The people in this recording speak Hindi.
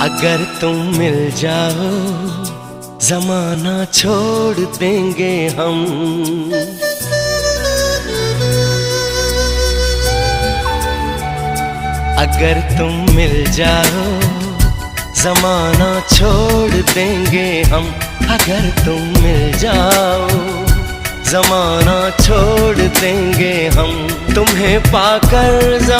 अगर तुम मिल जाओ जमाना छोड़ देंगे हम। अगर तुम मिल जाओ जमाना छोड़ देंगे हम। अगर तुम मिल जाओ जमाना छोड़ देंगे हम। तुम्हें पाकर